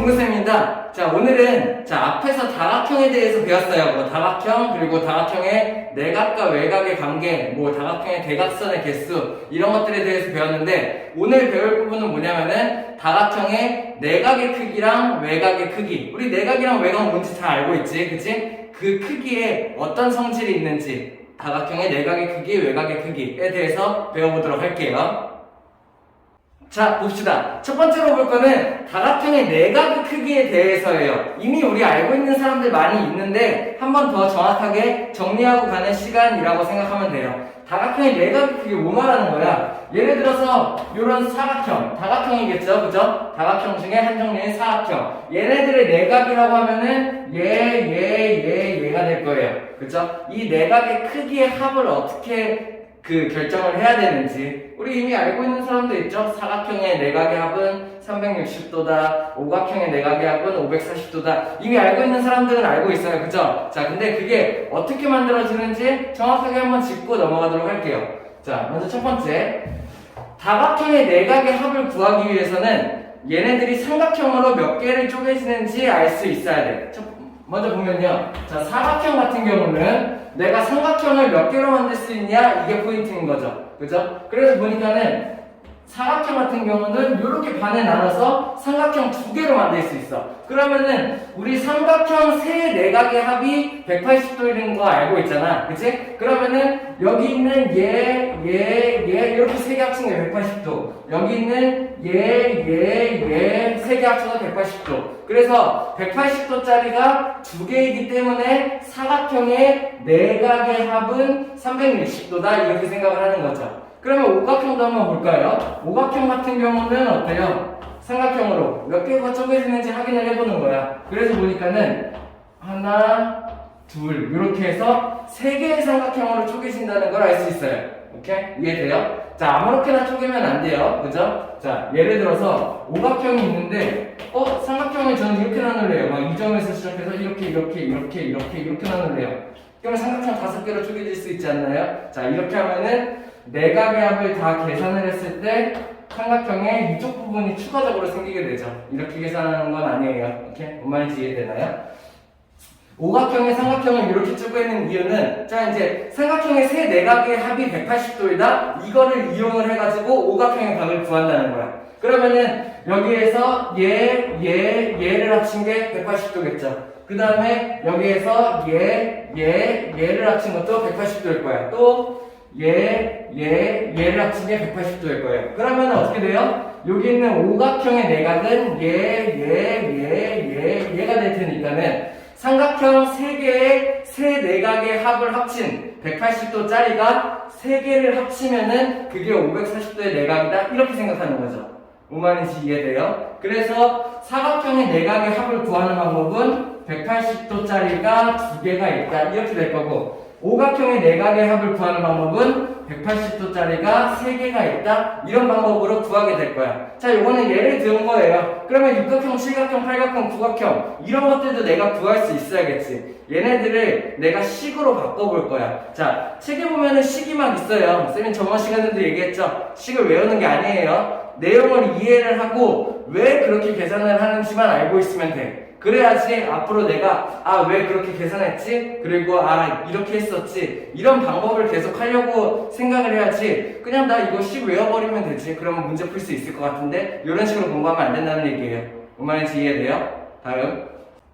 동근쌤입니다. 자, 오늘은 앞에서 다각형에 대해서 배웠어요. 뭐 다각형, 그리고 다각형의 내각과 외각의 관계, 뭐 다각형의 대각선의 개수, 이런 것들에 대해서 배웠는데, 오늘 배울 부분은 뭐냐면은 다각형의 내각의 크기랑 외각의 크기. 우리 내각이랑 외각은 뭔지 잘 알고 있지, 그치? 그 크기에 어떤 성질이 있는지, 다각형의 내각의 크기, 외각의 크기에 대해서 배워보도록 할게요. 자, 봅시다. 첫 번째로 볼 거는 다각형의 내각의 크기에 대해서예요. 이미 우리 알고 있는 사람들 많이 있는데 한 번 더 정확하게 정리하고 가는 시간이라고 생각하면 돼요. 다각형의 내각의 크기 뭐 말하는 거야? 예를 들어서 이런 사각형, 다각형이겠죠, 그죠? 다각형 중에 한 종류인 사각형. 얘네들의 내각이라고 하면은 얘가 될 거예요, 그죠? 이 내각의 크기의 합을 어떻게 결정을 해야 되는지 우리 이미 알고 있는 사람도 있죠. 사각형의 내각의 합은 360도다. 오각형의 내각의 합은 540도다. 이미 알고 있는 사람들은 알고 있어요. 그죠? 자, 근데 그게 어떻게 만들어지는지 정확하게 한번 짚고 넘어가도록 할게요. 자, 먼저 첫 번째, 다각형의 내각의 합을 구하기 위해서는 얘네들이 삼각형으로 몇 개를 쪼개지는지 알 수 있어야 돼. 먼저 보면요. 자, 사각형 같은 경우는 내가 삼각형을 몇 개로 만들 수 있냐? 이게 포인트인 거죠. 그죠? 그래서 보니까는 사각형 같은 경우는 이렇게 반에 나눠서 삼각형 2개로 만들 수 있어. 그러면은 우리 삼각형 세 내각의 합이 180도인 거 알고 있잖아. 그치? 그러면은 여기 있는 얘 이렇게 세 개 합친 게 180도. 여기 있는 얘 세 개 합쳐서 180도. 그래서 180도짜리가 2개이기 때문에 사각형의 내각의 합은 360도다. 이렇게 생각을 하는 거죠. 그러면 오각형도 한번 볼까요? 오각형 같은 경우는 어때요? 삼각형으로 몇 개가 쪼개지는지 확인을 해보는 거야. 그래서 보니까는 하나, 둘 이렇게 해서 3개의 삼각형으로 쪼개진다는 걸 알 수 있어요. 오케이? 이해돼요? 자, 아무렇게나 쪼개면 안 돼요. 그죠? 자, 예를 들어서 오각형이 있는데 삼각형을 저는 이렇게 나눌래요. 막 이 점에서 시작해서 이렇게 나눌래요. 그러면 삼각형 5개로 쪼개질 수 있지 않나요? 자, 이렇게 하면은 내각의 합을 다 계산을 했을 때 삼각형의 이쪽 부분이 추가적으로 생기게 되죠. 이렇게 계산하는 건 아니에요. 오케이? 뭔 말인지 이해되나요? 오각형의 삼각형을 이렇게 쪼개는 이유는 자, 이제 삼각형의 세 내각의 합이 180도이다. 이거를 이용을 해가지고 오각형의 각을 구한다는 거야. 그러면은 여기에서 얘를 합친 게 180도겠죠. 그 다음에 여기에서 얘를 합친 것도 180도일 거야. 또 얘를 합친 게 180도일 거예요. 그러면 어떻게 돼요? 여기 있는 오각형의 내각은 얘가 될 테니까는 삼각형 3개의 세 내각의 합을 합친 180도짜리가 3개를 합치면은 그게 540도의 내각이다. 이렇게 생각하는 거죠. 뭔 말인지 이해돼요? 그래서 사각형의 내각의 합을 구하는 방법은 180도짜리가 2개가 있다. 이렇게 될 거고, 오각형의 내각의 합을 구하는 방법은 180도짜리가 3개가 있다. 이런 방법으로 구하게 될 거야. 자, 요거는 예를 든 거예요. 그러면 육각형, 칠각형, 팔각형, 구각형 이런 것들도 내가 구할 수 있어야겠지. 얘네들을 내가 식으로 바꿔볼 거야. 자, 책에 보면은 식이 막 있어요. 쌤이 저번 시간에도 얘기했죠. 식을 외우는 게 아니에요. 내용을 이해를 하고 왜 그렇게 계산을 하는지만 알고 있으면 돼. 그래야지 앞으로 내가 왜 그렇게 계산했지? 그리고 이렇게 했었지? 이런 방법을 계속 하려고 생각을 해야지 그냥 나 이거 식 외워버리면 되지. 그러면 문제 풀 수 있을 것 같은데 이런 식으로 공부하면 안 된다는 얘기예요. 뭔 말인지 이해돼요? 다음.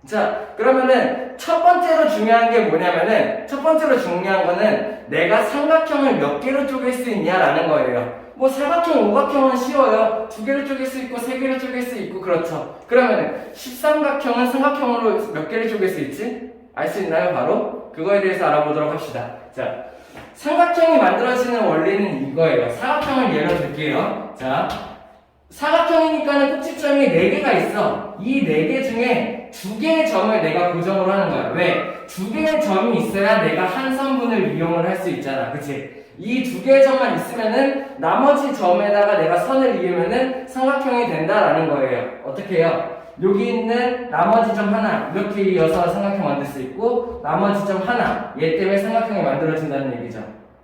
자, 그러면은 첫 번째로 중요한 게 뭐냐면은 첫 번째로 중요한 거는 내가 삼각형을 몇 개로 쪼갤 수 있냐라는 거예요. 뭐 사각형, 오각형은 쉬워요. 2개를 쪼갤 수 있고 3개를 쪼갤 수 있고 그렇죠. 그러면은 13각형은 삼각형으로 몇 개를 쪼갤 수 있지? 알 수 있나요? 바로? 그거에 대해서 알아보도록 합시다. 자, 삼각형이 만들어지는 원리는 이거예요. 사각형을 예로 들게요. 자, 사각형이니까는 꼭지점이 4개가 있어. 이 4개 중에 2개의 점을 내가 고정을 하는 거야. 왜? 2개의 점이 있어야 내가 한 선분을 이용을 할 수 있잖아. 그치? 이 2개의 점만 있으면은 나머지 점에다가 내가 선을 이으면은 삼각형이 된다라는 거예요. 어떻게 해요? 여기 있는 나머지 점 하나 이렇게 이어서 삼각형 만들 수 있고 나머지 점 하나 얘 때문에 삼각형이 만들어진다는 얘기죠.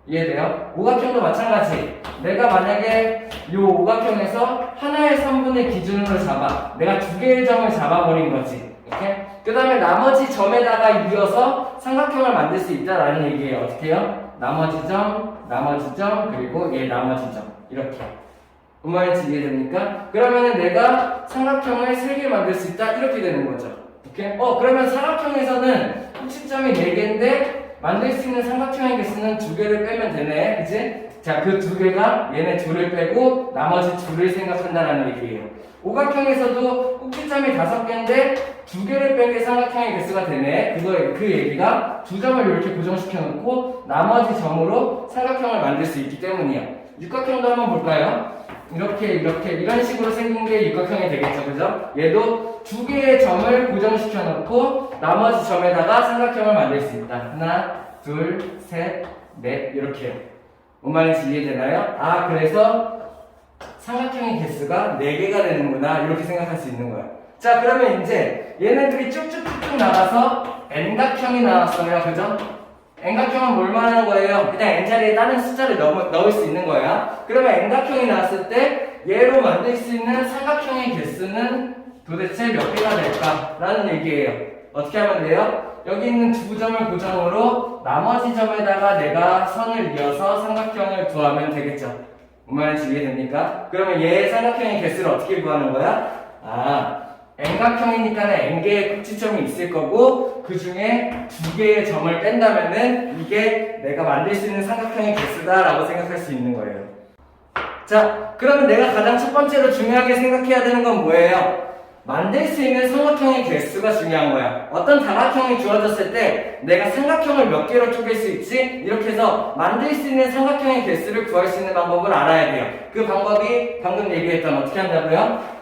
이해돼요? 오각형도 마찬가지. 내가 만약에 이 오각형에서 하나의 선분을 기준으로 잡아. 내가 두 개의 점을 잡아버린 거지. 이렇게? 그 다음에 나머지 점에다가 이어서 삼각형을 만들 수 있다라는 얘기예요. 어떻게 해요? 나머지 점, 그리고 얘 나머지 점. 이렇게. 뭔 말인지 이해됩니까? 그러면은 내가 삼각형을 3개 만들 수 있다. 이렇게 되는 거죠. 오케이? 그러면 삼각형에서는 꼭지점이 4개인데 만들 수 있는 삼각형의 개수는 2개를 빼면 되네. 그치? 자, 그 2개가 얘네 2를 빼고 나머지 2를 생각한다는 얘기예요. 오각형에서도 꼭지점이 5개인데 2개를 뺀 게 삼각형의 개수가 되네. 그 얘기가 2점을 이렇게 고정시켜 놓고 나머지 점으로 삼각형을 만들 수 있기 때문이야. 육각형도 한번 볼까요? 이런 식으로 생긴 게 육각형이 되겠죠. 그죠? 얘도 2개의 점을 고정시켜 놓고 나머지 점에다가 삼각형을 만들 수 있다. 하나, 둘, 셋, 넷. 이렇게요. 뭔 말인지 이해되나요? 그래서 삼각형의 개수가 4개가 되는구나. 이렇게 생각할 수 있는 거야. 자, 그러면 이제 얘네들이 쭉쭉쭉쭉 나가서 N각형이 나왔어요. 그죠? N각형은 뭘 말하는 거예요? 그냥 N자리에 다른 숫자를 넣을 수 있는 거야. 그러면 N각형이 나왔을 때 얘로 만들 수 있는 삼각형의 개수는 도대체 몇 개가 될까? 라는 얘기예요. 어떻게 하면 돼요? 여기 있는 2점을 고정으로 나머지 점에다가 내가 선을 이어서 삼각형을 구하면 되겠죠. 뭔 말인지 이해됩니까? 그러면 얘의 삼각형의 개수를 어떻게 구하는 거야? N각형이니까 N개의 꼭지점이 있을 거고 그 중에 2개의 점을 뺀다면은 이게 내가 만들 수 있는 삼각형의 개수다라고 생각할 수 있는 거예요. 자, 그러면 내가 가장 첫 번째로 중요하게 생각해야 되는 건 뭐예요? 만들 수 있는 삼각형의 개수가 중요한 거야. 어떤 다각형이 주어졌을 때 내가 삼각형을 몇 개로 쪼갤 수 있지? 이렇게 해서 만들 수 있는 삼각형의 개수를 구할 수 있는 방법을 알아야 돼요. 그 방법이 방금 얘기했던 어떻게 한다고요?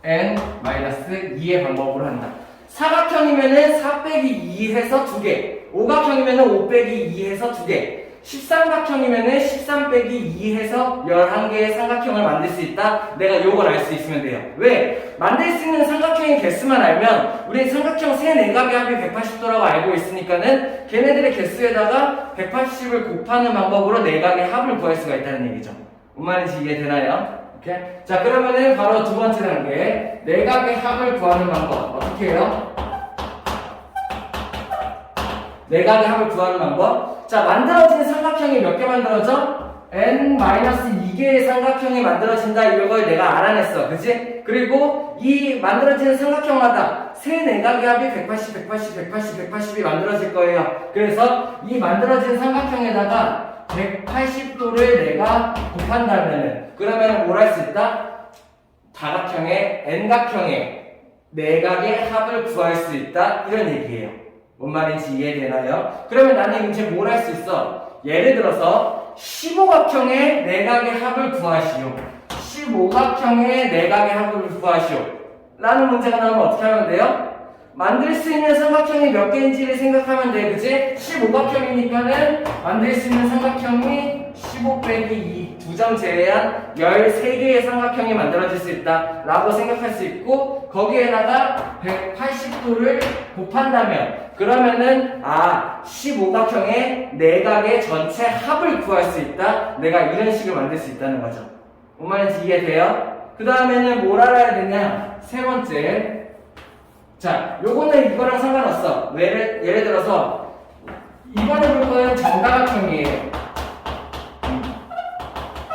n-2의 방법으로 한다. 사각형이면은 4 빼기 2 해서 2개, 오각형이면은 5 빼기 2 해서 2개, 13각형이면은 13 빼기 2 해서 11개의 삼각형을 만들 수 있다. 내가 요걸 알 수 있으면 돼요. 왜? 만들 수 있는 삼각형의 개수만 알면 우리 삼각형 3, 4각의 합이 180도라고 알고 있으니까는 걔네들의 개수에다가 180을 곱하는 방법으로 4각의 합을 구할 수가 있다는 얘기죠. 뭔 말인지 이해되나요? 오케이? 자, 그러면은 바로 두 번째 단계, 4각의 합을 구하는 방법 어떻게 해요? 4각의 합을 구하는 방법. 자, 만들어진 삼각형이 몇 개 만들어져? n-2개의 삼각형이 만들어진다. 이걸 내가 알아냈어. 그치? 그리고 이 만들어지는 삼각형마다 4각의 합이 180, 180, 180, 180이 만들어질 거예요. 그래서 이 만들어진 삼각형에다가 180도를 내가 곱한다면은 그러면 뭘 할 수 있다? 다각형의 n각형의 4각의 합을 구할 수 있다. 이런 얘기예요. 뭔 말인지 이해되나요? 그러면 나는 이제 뭘 할 수 있어? 예를 들어서 15각형의 4각의 합을 구하시오. 15각형의 4각의 합을 구하시오. 라는 문제가 나오면 어떻게 하면 돼요? 만들 수 있는 삼각형이 몇 개인지를 생각하면 돼. 그치? 15각형이니까는 만들 수 있는 삼각형이 15 빼기 2, 2점 제외한 13개의 삼각형이 만들어질 수 있다 라고 생각할 수 있고, 거기에다가 180도를 곱한다면 그러면은 15각형의 4각의 전체 합을 구할 수 있다. 내가 이런 식을 만들 수 있다는 거죠. 뭔 말인지 이해돼요? 그 다음에는 뭘 알아야 되냐? 세 번째, 자, 요거는 이거랑 상관없어. 예를 들어서 이번에 볼 거는 정다각형이에요.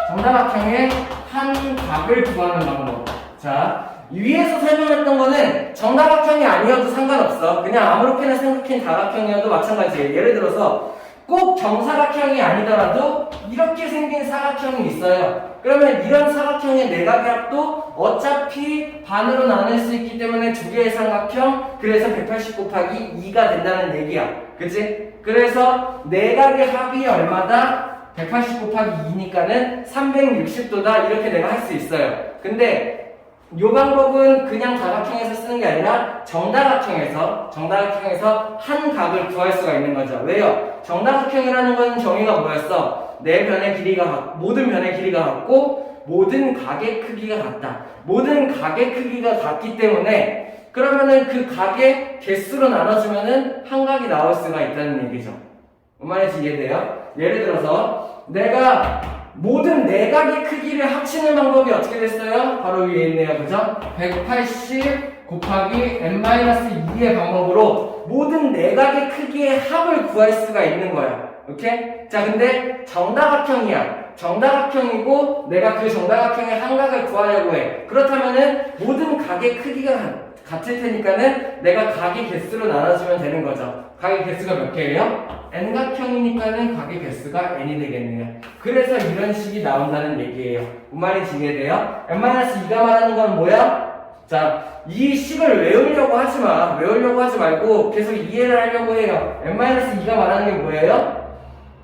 정다각형의 한 각을 구하는 방법. 자, 위에서 설명했던 거는 정다각형이 아니어도 상관없어. 그냥 아무렇게나 생각한 다각형이어도 마찬가지예요. 예를 들어서 꼭 정사각형이 아니더라도 이렇게 생긴 사각형이 있어요. 그러면 이런 사각형의 4각의 합도 어차피 반으로 나눌 수 있기 때문에 2개의 삼각형, 그래서 180 곱하기 2가 된다는 얘기야. 그치? 그래서 4각의 합이 얼마다? 180 곱하기 2니까는 360도다. 이렇게 내가 할 수 있어요. 근데 이 방법은 그냥 다각형에서 쓰는 게 아니라 정다각형에서 한 각을 구할 수가 있는 거죠. 왜요? 정다각형이라는 건 정의가 뭐였어? 모든 변의 길이가 같고 모든 각의 크기가 같다. 모든 각의 크기가 같기 때문에 그러면은 그 각의 개수로 나눠주면은 한 각이 나올 수가 있다는 얘기죠. 뭔 말인지 이해돼요? 예를 들어서 내가 모든 내각의 크기를 합치는 방법이 어떻게 됐어요? 바로 위에 있네요. 그죠? 180 곱하기 n-2의 방법으로 모든 내각의 크기의 합을 구할 수가 있는 거야. 오케이? 자, 근데 정다각형이야. 정다각형이고 내가 그 정다각형의 한각을 구하려고 해. 그렇다면은 모든 각의 크기가 같을 테니까는 내가 각의 개수로 나눠주면 되는 거죠. 각의 개수가 몇 개예요? n각형이니까는 각의 개수가 n이 되겠네요. 그래서 이런 식이 나온다는 얘기예요. 뭔 말인지 이해돼요? n-2가 말하는 건 뭐야? 자, 이 식을 외우려고 하지 마. 외우려고 하지 말고 계속 이해를 하려고 해요. n-2가 말하는 게 뭐예요?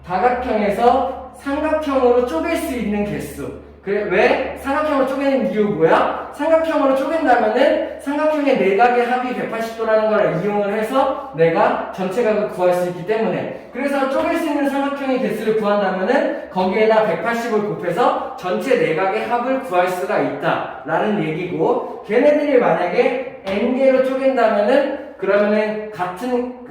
다각형에서 삼각형으로 쪼갤 수 있는 개수. 그래, 왜? 삼각형으로 쪼개는 이유 뭐야? 삼각형으로 쪼갠다면은 삼각형의 내각의 합이 180도라는 걸 이용을 해서 내가 전체 각을 구할 수 있기 때문에. 그래서 쪼갤 수 있는 삼각형의 개수를 구한다면은 거기에다 180을 곱해서 전체 내각의 합을 구할 수가 있다 라는 얘기고, 걔네들이 만약에 n개로 쪼갠다면은 그러면은 같은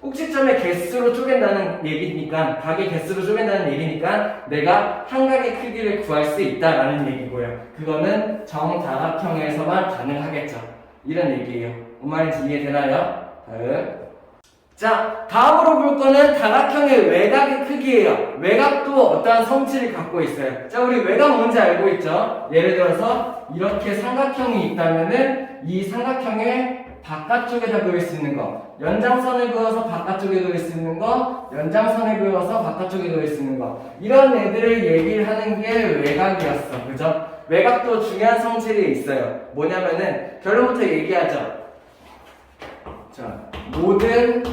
꼭지점의 개수로 쪼갠다는 얘기니까, 각의 개수로 쪼갠다는 얘기니까 내가 한 각의 크기를 구할 수 있다라는 얘기고요. 그거는 정다각형에서만 가능하겠죠. 이런 얘기예요. 뭔 말인지 이해되나요? 자, 다음으로 볼 거는 다각형의 외곽의 크기예요. 외곽도 어떠한 성질을 갖고 있어요. 자, 우리 외곽 뭔지 알고 있죠? 예를 들어서 이렇게 삼각형이 있다면은 이 삼각형의 바깥쪽에다 그릴 수 있는 거, 연장선을 그어서 바깥쪽에 그릴 수 있는 거, 연장선을 그어서 바깥쪽에 그릴 수 있는 거, 이런 애들을 얘기를 하는 게 외곽이었어. 그죠? 외곽도 중요한 성질이 있어요. 뭐냐면은 결론부터 얘기하죠. 자, 모든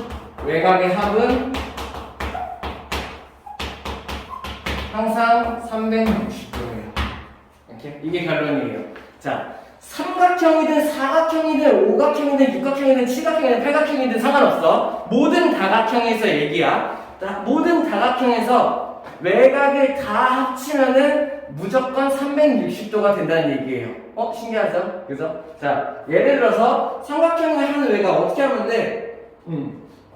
외곽의 합은 항상 360도예요. 이렇게? 이게 결론이에요. 자, 삼각형이든 사각형이든 오각형이든 육각형이든 칠각형이든 팔각형이든 상관없어. 모든 다각형에서 얘기야. 모든 다각형에서 외곽을 다 합치면은 무조건 360도가 된다는 얘기예요. 신기하죠? 그죠? 자, 예를 들어서 삼각형의 한 외곽 어떻게 하면 돼?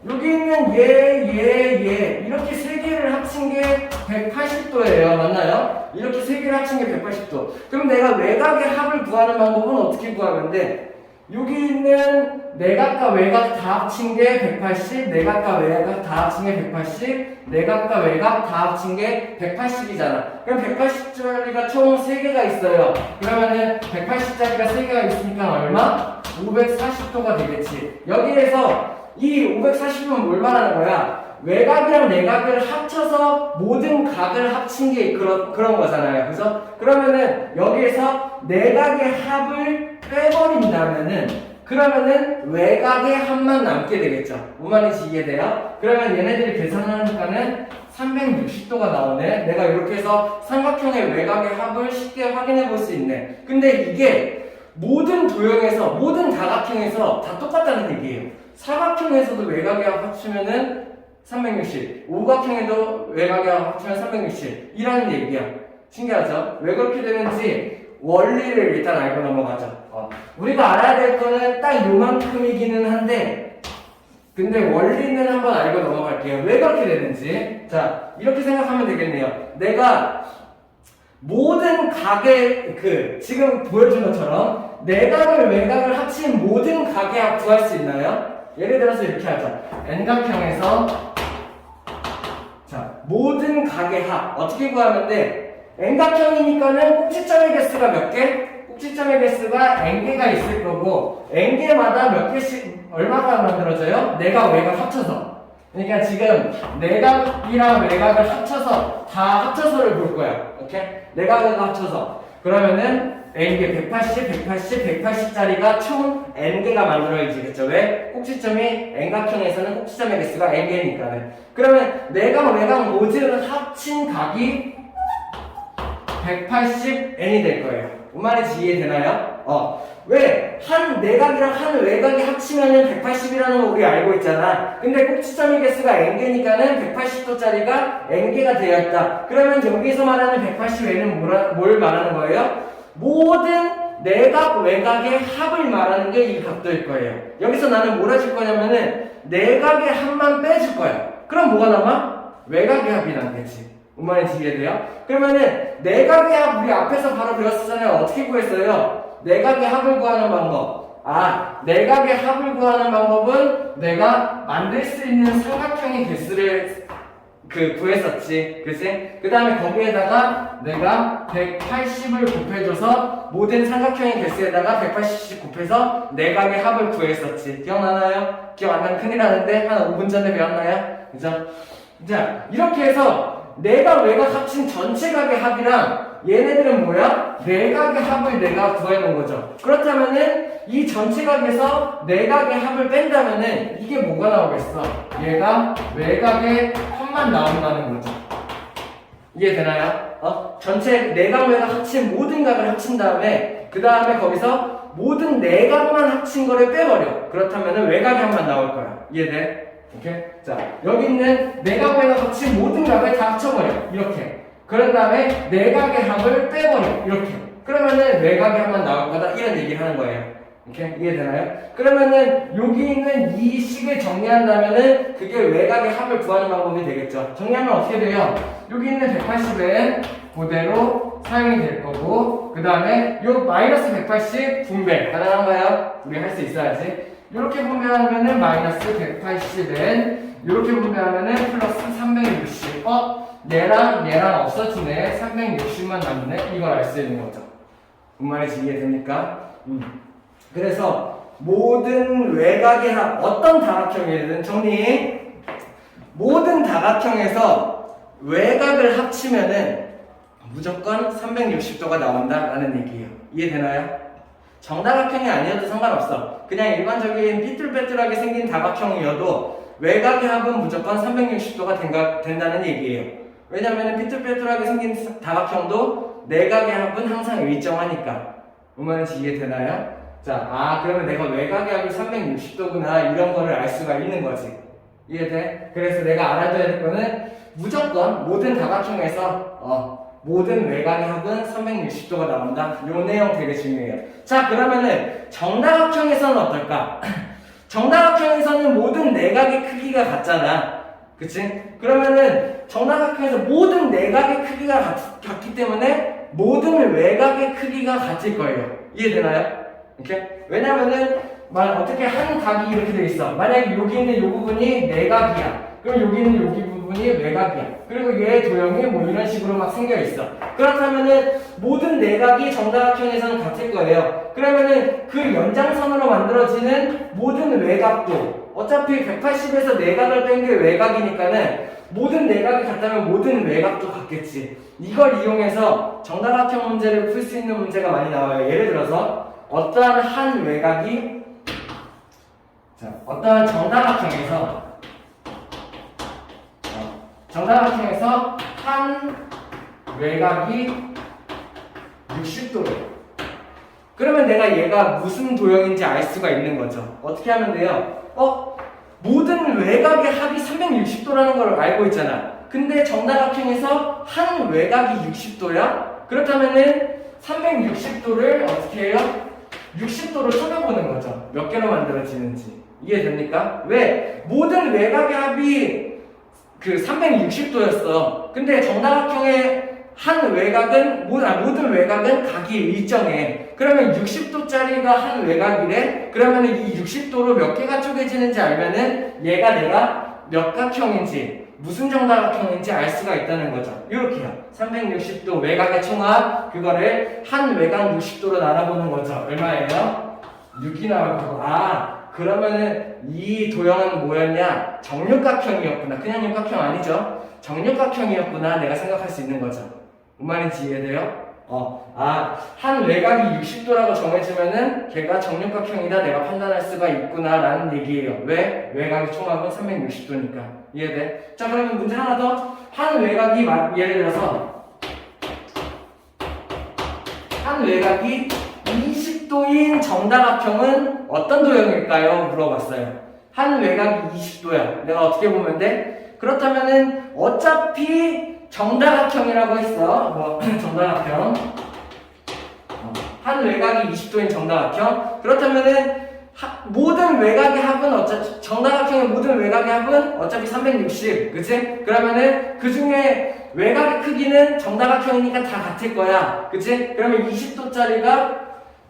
여기 있는 얘 이렇게 세 개를 합친 게 180도예요. 맞나요? 이렇게 세 개를 합친 게 180도. 그럼 내가 외곽의 합을 구하는 방법은 어떻게 구하면 돼? 여기 있는 내각과 외곽 다 합친 게 180, 내각과 외곽 다 합친 게 180, 내각과 외곽 다 합친 게 180이잖아. 그럼 180짜리가 총 3개가 있어요. 그러면은 180짜리가 3개가 있으니까 얼마? 540도가 되겠지. 여기에서 이 540은 뭘 말하는 거야? 외곽이랑 내각을 합쳐서 모든 각을 합친 게 그런 거잖아요. 그죠? 그러면은 여기에서 내각의 합을 빼버린다면은 그러면은 외곽의 합만 남게 되겠죠. 뭔 말인지 이해돼요? 그러면 얘네들이 계산하니까는 360도가 나오네. 내가 이렇게 해서 삼각형의 외곽의 합을 쉽게 확인해 볼 수 있네. 근데 이게 모든 도형에서, 모든 다각형에서 다 똑같다는 얘기예요. 사각형에서도 외곽의 합 합치면은 360, 오각형에도 외곽의 합 합치면 360 이라는 얘기야. 신기하죠? 왜 그렇게 되는지 원리를 일단 알고 넘어가죠. 우리가 알아야 될 거는 딱 요만큼이기는 한데, 근데 원리는 한번 알고 넘어갈게요. 왜 그렇게 되는지. 자, 이렇게 생각하면 되겠네요. 내가 모든 각의 지금 보여준 것처럼 내각을 외곽을 합친 모든 각의 합 구할 수 있나요? 예를 들어서 이렇게 하자. n각형에서 자, 모든 각의 합 어떻게 구하면 돼? n각형이니까는 꼭지점의 개수가 몇 개? 꼭지점의 개수가 n개가 있을 거고 n개마다 몇 개씩 얼마가 만들어져요? 내각 외곽 합쳐서. 그러니까 지금 내각이랑 외곽을 합쳐서 다 합쳐서를 볼 거야. 오케이? 내각을 합쳐서. 그러면은 n개 180, 180, 180짜리가 총 n개가 만들어지겠죠. 왜? 꼭지점이 n각형에서는 꼭지점의 개수가 n개니까는. 그러면 내각, 외곽 모두를 합친 각이 180n이 될 거예요. 뭔 말인지 이해되나요? 왜? 한 내각이랑 한 외곽이 합치면은 180이라는 거 우리 알고 있잖아. 근데 꼭지점의 개수가 n개니까는 180도짜리가 n개가 되었다. 그러면 여기서 말하는 180n은 뭘 말하는 거예요? 모든 내각, 외곽의 합을 말하는 게 이 각도일 거예요. 여기서 나는 뭘 해줄 거냐면은 내각의 합만 빼줄 거야. 그럼 뭐가 남아? 외곽의 합이 나겠지. 뭔 말인지 이해돼요? 그러면은 내각의 합 우리 앞에서 바로 배웠었잖아요. 어떻게 구했어요? 내각의 합을 구하는 방법. 내각의 합을 구하는 방법은 내가 만들 수 있는 삼각형의 개수를 구했었지. 그치? 그 다음에 거기에다가 내가 180을 곱해줘서 모든 삼각형의 개수에다가 180씩 곱해서 내각의 합을 구했었지. 기억나나요? 기억 안 나면 큰일 나는데 한 5분 전에 배웠나요? 그죠? 자, 이렇게 해서 내각, 외각 합친 전체 각의 합이랑 얘네들은 뭐야? 내각의 합을 내가 구해놓은 거죠. 그렇다면은 이 전체 각에서 내각의 합을 뺀다면은 이게 뭐가 나오겠어? 얘가 외각의 합만 나온다는 거죠. 이해되나요? 전체 내각, 외각 합친 모든 각을 합친 다음에 그 다음에 거기서 모든 내각만 합친 거를 빼버려. 그렇다면은 외각의 합만 나올 거야. 이해돼? 오케이? 자, 여기 있는 내각, 외각 합친 모든 각을 다 합쳐버려. 이렇게. 그런 다음에 내각의 합을 빼버려. 이렇게. 그러면은 외각의 합만 나올 거다. 이런 얘기를 하는 거예요. 오케이? 이해되나요? 그러면은 여기 있는 이 식을 정리한다면은 그게 외각의 합을 구하는 방법이 되겠죠. 정리하면 어떻게 돼요? 여기 있는 180은 그대로 사용이 될 거고, 그 다음에 요 마이너스 180 분배. 가능한가요? 우리 할 수 있어야지. 이렇게 분배하면은 마이너스 180은 이렇게 분배하면은 플러스 360. 얘랑 없어지네. 360만 남네. 이걸 알 수 있는 거죠. 뭔 말인지 이해됩니까? 그래서 모든 외곽의 합, 어떤 다각형이든 정리. 모든 다각형에서 외곽을 합치면은 무조건 360도가 나온다라는 얘기예요. 이해되나요? 정다각형이 아니어도 상관없어. 그냥 일반적인 삐뚤빼뚤하게 생긴 다각형이어도 외곽의 합은 무조건 360도가 된다는 얘기예요. 왜냐면 삐뚤빼뚤하게 생긴 다각형도 내각의 합은 항상 일정하니까. 뭔 말인지 이해되나요? 자, 그러면 내가 외곽의 합이 360도구나 이런 거를 알 수가 있는 거지. 이해돼? 그래서 내가 알아둬야 될 거는 무조건 모든 다각형에서 모든 외곽의 합은 360도가 나온다. 요 내용 되게 중요해요. 자, 그러면은 정다각형에서는 어떨까? 정다각형에서는 모든 내각의 크기가 같잖아. 그치? 그러면은 정다각형에서 모든 내각의 크기가 같기 때문에 모든 외곽의 크기가 같을 거예요. 이해되나요? 오케이? 왜냐면은 어떻게 한 각이 이렇게 돼 있어. 만약에 여기 있는 이 부분이 내각이야. 그럼 여기 있는 여기 부분이 외곽이야. 그리고 얘 도형이 뭐 이런 식으로 막 생겨 있어. 그렇다면은 모든 내각이 정다각형에서는 같을 거예요. 그러면은 그 연장선으로 만들어지는 모든 외곽도 어차피 180에서 내각을 뺀 게 외곽이니까는 모든 내각이 같다면 모든 외곽도 같겠지. 이걸 이용해서 정다각형 문제를 풀 수 있는 문제가 많이 나와요. 예를 들어서 어떠한 한 외곽이 어떠한 정다각형에서 한 외곽이 60도래요. 그러면 내가 얘가 무슨 도형인지 알 수가 있는 거죠. 어떻게 하면 돼요? 모든 외곽의 합이 360도라는 걸 알고 있잖아. 근데 정다각형에서 한 외곽이 60도야? 그렇다면은 360도를 어떻게 해요? 60도로 쪼개보는 거죠. 몇 개로 만들어지는지. 이해됩니까? 왜? 모든 외곽의 합이 360도였어. 근데 정다각형의 한 외곽은, 모든 외곽은 각이 일정해. 그러면 60도짜리가 한 외곽이래? 그러면 이 60도로 몇 개가 쪼개지는지 알면은 얘가 내가 몇 각형인지, 무슨 정다각형인지 알 수가 있다는 거죠. 이렇게요. 360도 외곽의 총합, 그거를 한 외곽 60도로 나눠보는 거죠. 얼마예요? 6이 나올 거고. 그러면은 이 도형은 뭐였냐? 정육각형이었구나. 그냥 육각형 아니죠? 정육각형이었구나. 내가 생각할 수 있는 거죠. 뭔 말인지 이해돼요? 한 외곽이 60도라고 정해지면은 걔가 정육각형이다 내가 판단할 수가 있구나 라는 얘기예요. 왜? 외곽의 총합은 360도니까. 이해돼? 자, 그러면 문제 하나 더. 한 외곽이 예를 들어서 한 외곽이 20도인 정다각형은 어떤 도형일까요? 물어봤어요. 한 외곽이 20도야. 내가 어떻게 보면 돼? 그렇다면은 어차피 정다각형이라고 했어. 정다각형. 한 외곽이 20도인 정다각형. 그렇다면은 모든 외곽의 합은 어차피 정다각형의 모든 외곽의 합은 어차피 360, 그치? 그러면은 그 중에 외곽의 크기는 정다각형이니까 다 같을 거야, 그치? 그러면 20도짜리가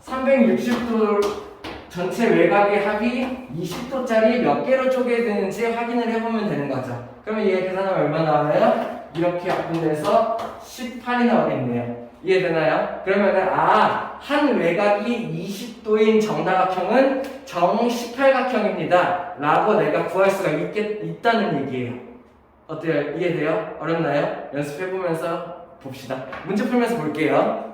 360도 전체 외곽의 합이 20도짜리 몇 개로 쪼개지는지 확인을 해보면 되는 거죠. 그러면 얘 계산하면 얼마 나와요? 이렇게 약분돼서 18이 나오겠네요. 이해되나요? 그러면은 한 외곽이 20도인 정다각형은 정18각형입니다 라고 내가 구할 수가 있다는 얘기예요. 어때요? 이해돼요? 어렵나요? 연습해보면서 봅시다. 문제 풀면서 볼게요.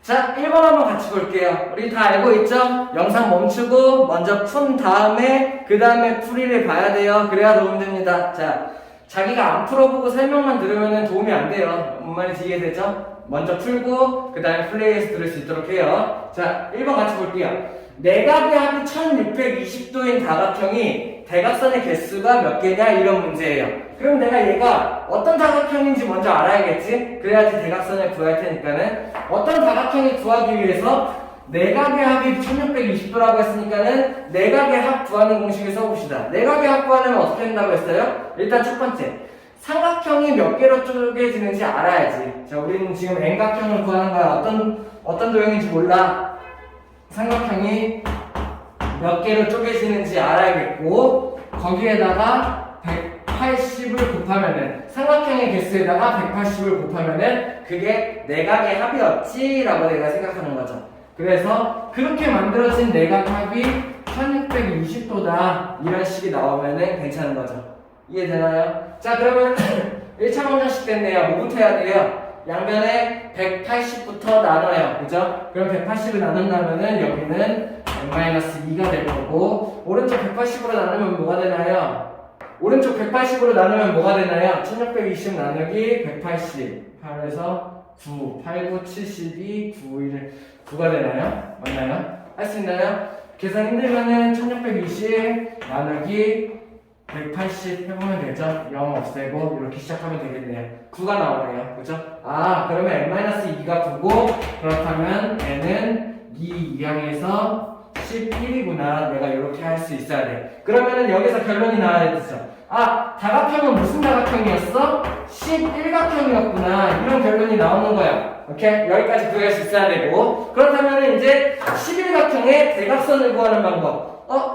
자, 1번 한번 같이 볼게요. 우리 다 알고 있죠? 영상 멈추고 먼저 푼 다음에 그 다음에 풀이를 봐야 돼요. 그래야 도움됩니다. 자, 자기가 안 풀어보고 설명만 들으면 도움이 안 돼요. 뭔 말인지 이해되죠? 먼저 풀고 그 다음에 플레이해서 들을 수 있도록 해요. 자, 1번 같이 볼게요. 내각의 합이 1620도인 다각형이 대각선의 개수가 몇 개냐 이런 문제예요. 그럼 내가 얘가 어떤 다각형인지 먼저 알아야겠지? 그래야지 대각선을 구할 테니까는 어떤 다각형을 구하기 위해서 내각의 합이 1620도라고 했으니까는 내각의 합 구하는 공식을 써봅시다. 내각의 합 구하려면 어떻게 한다고 했어요? 일단 첫 번째, 삼각형이 몇 개로 쪼개지는지 알아야지. 자, 우리는 지금 N각형을 구하는 거야. 어떤 도형인지 몰라. 삼각형이 몇 개로 쪼개지는지 알아야겠고, 거기에다가 180을 곱하면은, 삼각형의 개수에다가 180을 곱하면은, 그게 내각의 합이었지? 라고 내가 생각하는 거죠. 그래서, 그렇게 만들어진 내각 합이 1620도다. 이런 식이 나오면은 괜찮은 거죠. 이해되나요? 자, 그러면 1차 방정식 됐네요. 뭐부터 해야 돼요? 양변에 180부터 나눠요. 그죠? 그럼 180을 나눈다면은 여기는 n-2가 될 거고, 오른쪽 180으로 나누면 뭐가 되나요? 오른쪽 180으로 나누면 뭐가 되나요? 1620 나누기 180. 8에서 9, 8, 9, 72, 9, 1, 9가 되나요? 맞나요? 할 수 있나요? 계산 힘들면은 1620 나누기 180 해보면 되죠? 0 없애고 이렇게 시작하면 되겠네요. 9가 나오네요. 그죠? 그러면 n-2가 9고 그렇다면 n은 2 이항에서 11이구나. 내가 이렇게 할 수 있어야 돼. 그러면은 여기서 결론이 나와야 되죠. 다각형은 무슨 다각형이었어? 11각형이었구나. 이런 결론이 나오는 거야. 오케이? 여기까지 구할 수 있어야 되고. 그렇다면 이제 11각형의 대각선을 구하는 방법.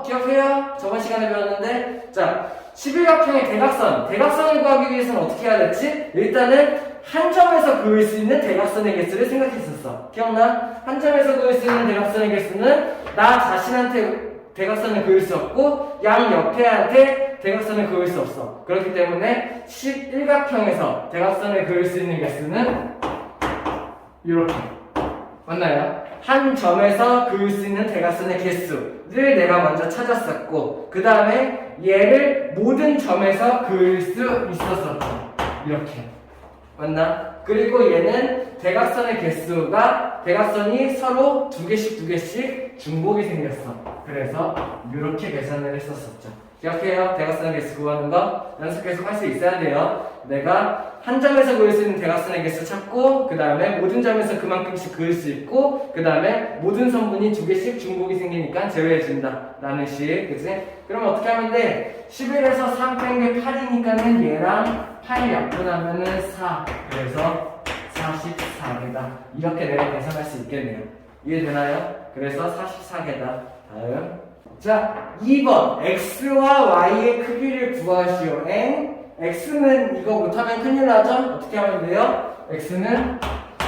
기억해요? 저번 시간에 배웠는데. 자, 11각형의 대각선을 구하기 위해서는 어떻게 해야 됐지? 일단은 한 점에서 그을 수 있는 대각선의 개수를 생각했었어. 기억나? 한 점에서 그을 수 있는 대각선의 개수는 나 자신한테 대각선을 그을 수 없고 양 옆에한테 대각선을 그을 수 없어. 그렇기 때문에 11각형에서 대각선을 그을 수 있는 개수는 이렇게. 맞나요? 한 점에서 그을 수 있는 대각선의 개수를 내가 먼저 찾았었고, 그 다음에 얘를 모든 점에서 그을 수 있었었죠. 이렇게. 맞나? 그리고 얘는 대각선의 개수가 대각선이 서로 두 개씩 중복이 생겼어. 그래서 이렇게 계산을 했었었죠. 기억해요? 대각선의 개수 구하는 거 연습 계속 할 수 있어야 돼요. 내가 한 점에서 그을 수 있는 대각선의 개수 찾고, 그 다음에 모든 점에서 그만큼씩 그을 수 있고, 그 다음에 모든 선분이 두 개씩 중복이 생기니까 제외해준다 라는 식. 그치? 그럼 어떻게 하면 돼? 11에서 3 뺀 게 8이니까는 얘랑 8 약분하면은 4. 그래서 44개다. 이렇게 내가 계산할 수 있겠네요. 이해되나요? 그래서 44개다. 다음. 자, 2번. x와 y의 크기를 구하시오. x는 이거 못하면 큰일 나죠? 어떻게 하면 돼요? x는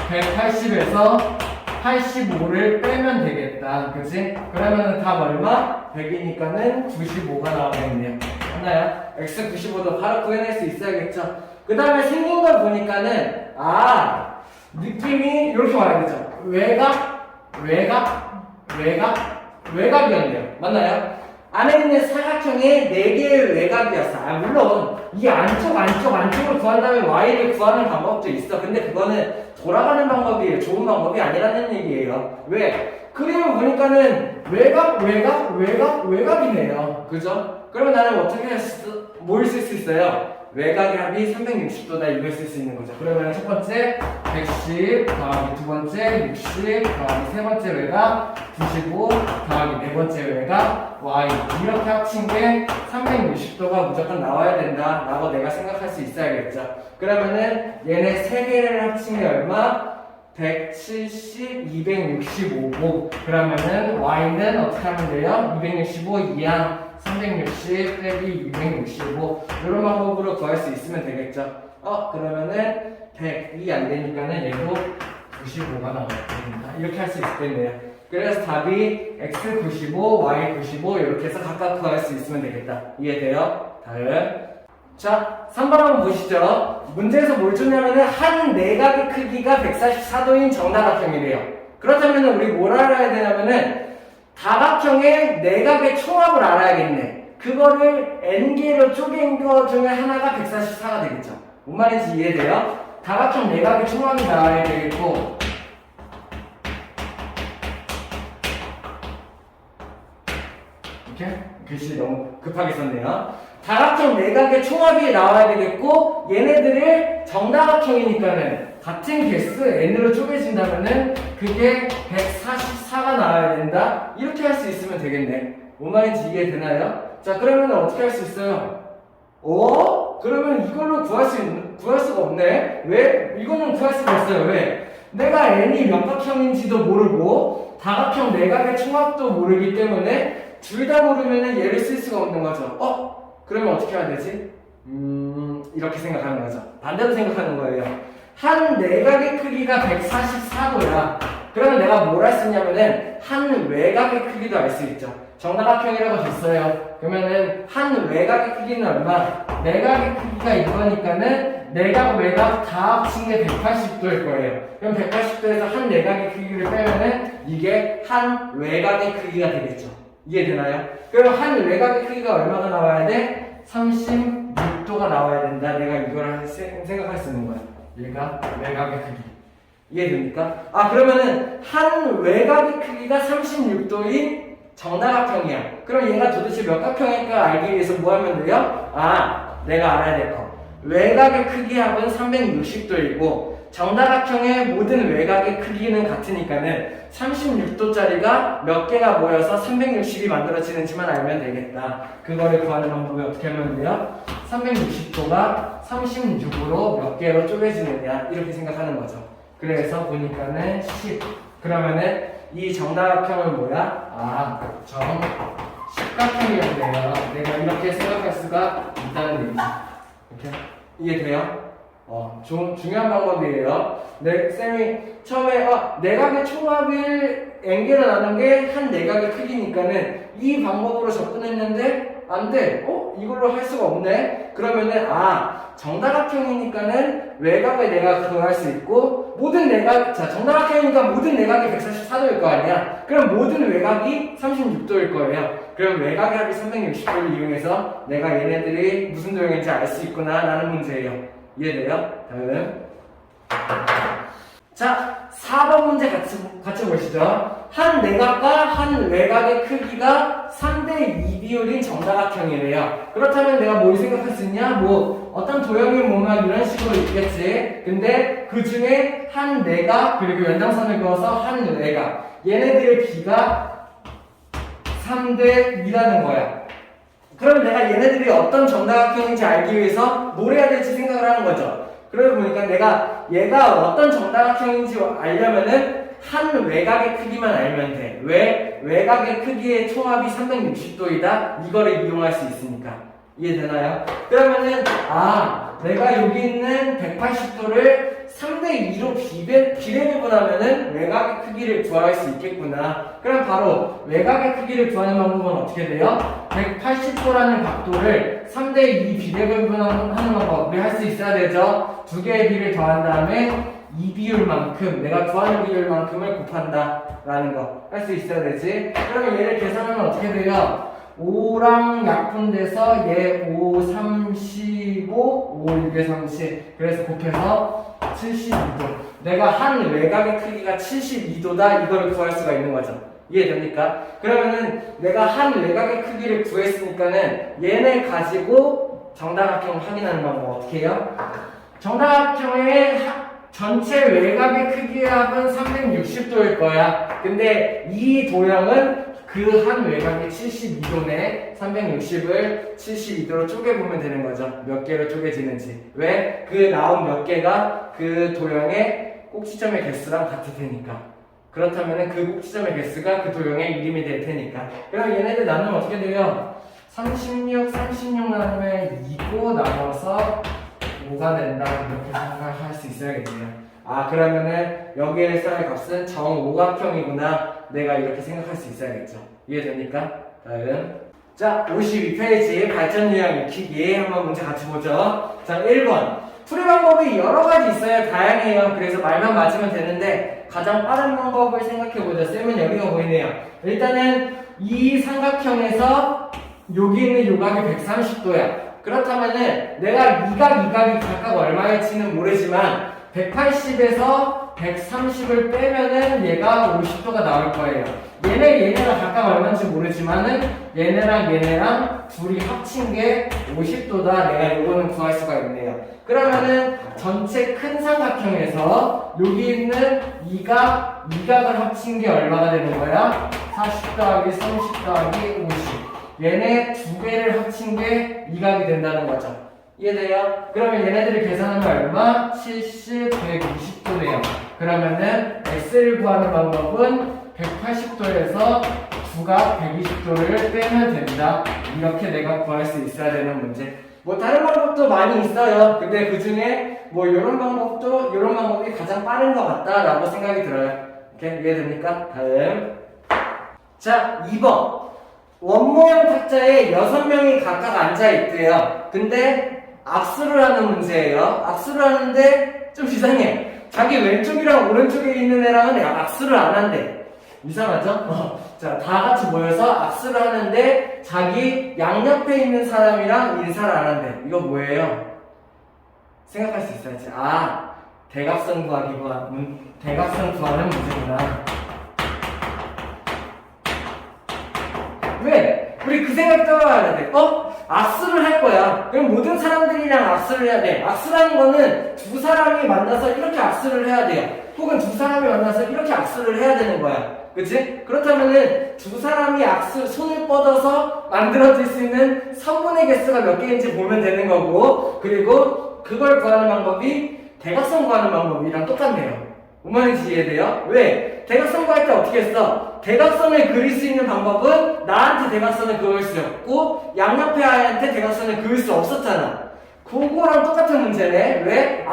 180에서 85를 빼면 되겠다. 그치? 그러면은 답 얼마? 100이니까는 95가 나오겠네요. 맞나요? x 95도 바로 구해낼 수 있어야겠죠? 그 다음에 생긴 걸 보니까는, 느낌이 이렇게 와야 되죠. 외곽이었네요. 맞나요? 안에 있는 사각형의 4개의 외곽이었어. 물론 이 안쪽을 구한다면 y를 구하는 방법도 있어. 근데 그거는 돌아가는 방법이에요. 좋은 방법이 아니라는 얘기예요. 왜? 그림을 보니까는 외곽이네요. 그죠? 그러면 나는 어떻게 뭘 쓸 수 있어요? 외곽의 합이 360도다 이걸 쓸 수 있는 거죠. 그러면 첫 번째 110 더하기 두 번째 60 더하기 세 번째 외곽 95 더하기 네 번째 외곽 y 이렇게 합친 게 360도가 무조건 나와야 된다 라고 내가 생각할 수 있어야겠죠. 그러면은 얘네 세 개를 합친 게 얼마? 170, 265고 그러면은 y는 어떻게 하면 돼요? 265 이항 360 빼기 265 이런 방법으로 구할 수 있으면 되겠죠. 그러면은 100이 안 되니까는 얘도 95가 나와야 됩니다. 이렇게 할 수 있겠네요. 그래서 답이 x 95, y 95 이렇게 해서 각각 구할 수 있으면 되겠다. 이해돼요? 다음. 자, 3번 한번 보시죠. 문제에서 뭘 줬냐면은 한 내각의 크기가 144도인 정다각형이래요. 그렇다면 우리 뭘 알아야 되냐면은 다각형의 내각의 총합을 알아야겠네. 그거를 n개로 쪼갠 거 중에 하나가 144가 되겠죠. 뭔 말인지 이해돼요? 다각형 내각의 총합이 나와야 되겠고 이렇게 글씨 너무 급하게 썼네요. 다각형 내각의 총합이 나와야 되겠고 얘네들을 정다각형이니까는 같은 개수 n으로 쪼개진다면은 그게 144가 나와야 된다. 이렇게 할 수 있으면 되겠네. 뭔 말인지 이해되나요? 자, 그러면 어떻게 할 수 있어요? 그러면 이걸로 구할 수가 없네. 왜? 이거는 구할 수가 있어요. 왜? 내가 n이 몇 각형인지도 모르고 다각형 내각의 총합도 모르기 때문에 둘 다 모르면은 얘를 쓸 수가 없는 거죠. 그러면 어떻게 해야 되지? 이렇게 생각하는 거죠. 반대로 생각하는 거예요. 한 내각의 크기가 144도야. 그러면 내가 뭘 할 수 있냐면은 한 외곽의 크기도 알 수 있죠. 정다각형이라고 줬어요. 그러면은 한 외곽의 크기는 얼마? 내각의 크기가 이거니까는 내각 외곽 다 합친 게 180도일 거예요. 그럼 180도에서 한 내각의 크기를 빼면은 이게 한 외곽의 크기가 되겠죠. 이해되나요? 그럼 한 외곽의 크기가 얼마가 나와야 돼? 36도가 나와야 된다. 내가 이걸 생각할 수 있는 거야. 얘가 외곽의 크기. 이해됩니까? 그러면은 한 외곽의 크기가 36도인 정다각형이야. 그럼 얘가 도대체 몇 각형일까 알기 위해서 뭐 하면 돼요? 내가 알아야 될 거. 외곽의 크기 합은 360도이고 정다각형의 모든 외곽의 크기는 같으니까는 36도짜리가 몇 개가 모여서 360이 만들어지는지만 알면 되겠다. 그거를 구하는 방법이 어떻게 하면 돼요? 360도가 36으로 몇 개로 쪼개지느냐 이렇게 생각하는 거죠. 그래서 보니까는 10. 그러면은 이 정다각형은 뭐야? 십각형이었네요. 내가 이렇게 생각할 수가 있다는 얘기죠. 이렇게 이해돼요? 중요한 방법이에요. 쌤이 처음에 내각의 총합을 n개로 나눈 게 한 내각의 크기니까는 이 방법으로 접근했는데 안 돼. 이걸로 할 수가 없네. 그러면은 정다각형이니까는 외곽을 내가 구할 수 있고 모든 내각 정다각형이니까 모든 내각이 144도일 거 아니야. 그럼 모든 외곽이 36도일 거예요. 그럼 외곽의 합이 360도를 이용해서 내가 얘네들이 무슨 도형인지 알 수 있구나 라는 문제예요. 이해돼요? 다음. 자, 4번 문제 같이 보시죠. 한 내각과 한 외곽의 크기가 3대2 비율인 정다각형이래요. 그렇다면 내가 뭘 생각할 수 있냐? 어떤 도형이 막 이런 식으로 있겠지. 근데 그 중에 한 내각 그리고 연장선을 그어서 한 외곽. 얘네들의 비가 3대2라는 거야. 그럼 내가 얘네들이 어떤 정다각형인지 알기 위해서 뭘 해야 될지 생각을 하는 거죠. 그러다 보니까 내가 얘가 어떤 정다각형인지 알려면은 한 외곽의 크기만 알면 돼. 왜? 외곽의 크기의 총합이 360도이다. 이거를 이용할 수 있으니까. 이해되나요? 그러면은 내가 여기 있는 180도를 3대2로 비례배분하면은 외곽의 크기를 구할 수 있겠구나. 그럼 바로 외곽의 크기를 구하는 방법은 어떻게 돼요? 180도라는 각도를 3대2 비례배분하는 방법 우리 할 수 있어야 되죠. 두 개의 비를 더한 다음에 이 비율만큼 내가 구하는 비율만큼을 곱한다 라는 거 할 수 있어야 되지. 그러면 얘를 계산하면 어떻게 돼요? 5랑 약분돼서 얘 5, 3, 15, 5, 6에 30. 그래서 곱해서 72도. 내가 한 외곽의 크기가 72도다. 이걸 구할 수가 있는 거죠. 이해됩니까? 그러면은 내가 한 외곽의 크기를 구했으니까는 얘네 가지고 정다각형 확인하는 방법 어떻게 해요? 정다각형의 전체 외곽의 크기의 합은 360도일 거야. 근데 이 도형은 그 한 외곽이 72도네. 360을 72도로 쪼개보면 되는 거죠. 몇 개로 쪼개지는지. 왜? 그 나온 몇 개가 그 도형의 꼭지점의 개수랑 같을 테니까. 그렇다면 그 꼭지점의 개수가 그 도형의 이름이 될 테니까. 그럼 얘네들 나누면 어떻게 돼요? 36 나누면 2고 나눠서 5가 된다. 이렇게 생각할 수 있어야겠네요. 아, 그러면은 여기에서의 값은 정오각형이구나. 내가 이렇게 생각할 수 있어야겠죠. 이해됩니까? 다음. 자, 52페이지 발전 유형 익히기 한번 문제 같이 보죠. 자, 1번. 풀이 방법이 여러 가지 있어요. 다양해요. 그래서 말만 맞으면 되는데 가장 빠른 방법을 생각해보자. 쌤은 여기가 보이네요. 일단은 이 삼각형에서 여기 있는 요각이 130도야. 그렇다면은 내가 이각이 각각 얼마일지는 모르지만 180에서 130을 빼면은 얘가 50도가 나올 거예요. 얘네랑 각각 얼마인지 모르지만은 얘네랑 둘이 합친 게 50도다. 내가 요거는 구할 수가 있네요. 그러면은 전체 큰 삼각형에서 여기 있는 이각을 합친 게 얼마가 되는 거야? 40 더하기 30 더하기 50. 얘네 두 개를 합친 게 이각이 된다는 거죠. 이해돼요? 그러면 얘네들을 계산하면 얼마? 70, 120도네요. 그러면은 x를 구하는 방법은 180도에서 두각 120도를 빼면 된다. 이렇게 내가 구할 수 있어야 되는 문제. 뭐 다른 방법도 많이 있어요. 근데 그 중에 뭐 이런 방법이 가장 빠른 것 같다라고 생각이 들어요. 오케이? 이해됩니까? 다음. 자, 2번. 원모형 탁자에 6명이 각각 앉아있대요. 근데 악수를 하는 문제예요. 악수를 하는데 좀 이상해. 자기 왼쪽이랑 오른쪽에 있는 애랑은 악수를 안 한대. 이상하죠? 자, 다 같이 모여서 악수를 하는데 자기 양옆에 있는 사람이랑 인사를 안 한대. 이거 뭐예요? 생각할 수 있어야지. 아, 대각선 구하는 문제구나. 왜? 우리 그 생각 떠나야 돼. 악수를 할 거야. 그럼 모든 사람들이랑 악수를 해야 돼. 악수라는 거는 두 사람이 만나서 이렇게 악수를 해야 돼요. 혹은 두 사람이 만나서 이렇게 악수를 해야 되는 거야. 그치? 그렇다면은 두 사람이 손을 뻗어서 만들어질 수 있는 성분의 개수가 몇 개인지 보면 되는 거고, 그리고 그걸 구하는 방법이 대각선 구하는 방법이랑 똑같네요. 뭔 말인지 이해돼요? 왜? 대각선 구할 때 어떻게 했어? 대각선을 그릴 수 있는 방법은 나한테 대각선을 그을 수 없고 양옆에 아이한테 대각선을 그을 수 없었잖아. 그거랑 똑같은 문제네. 왜?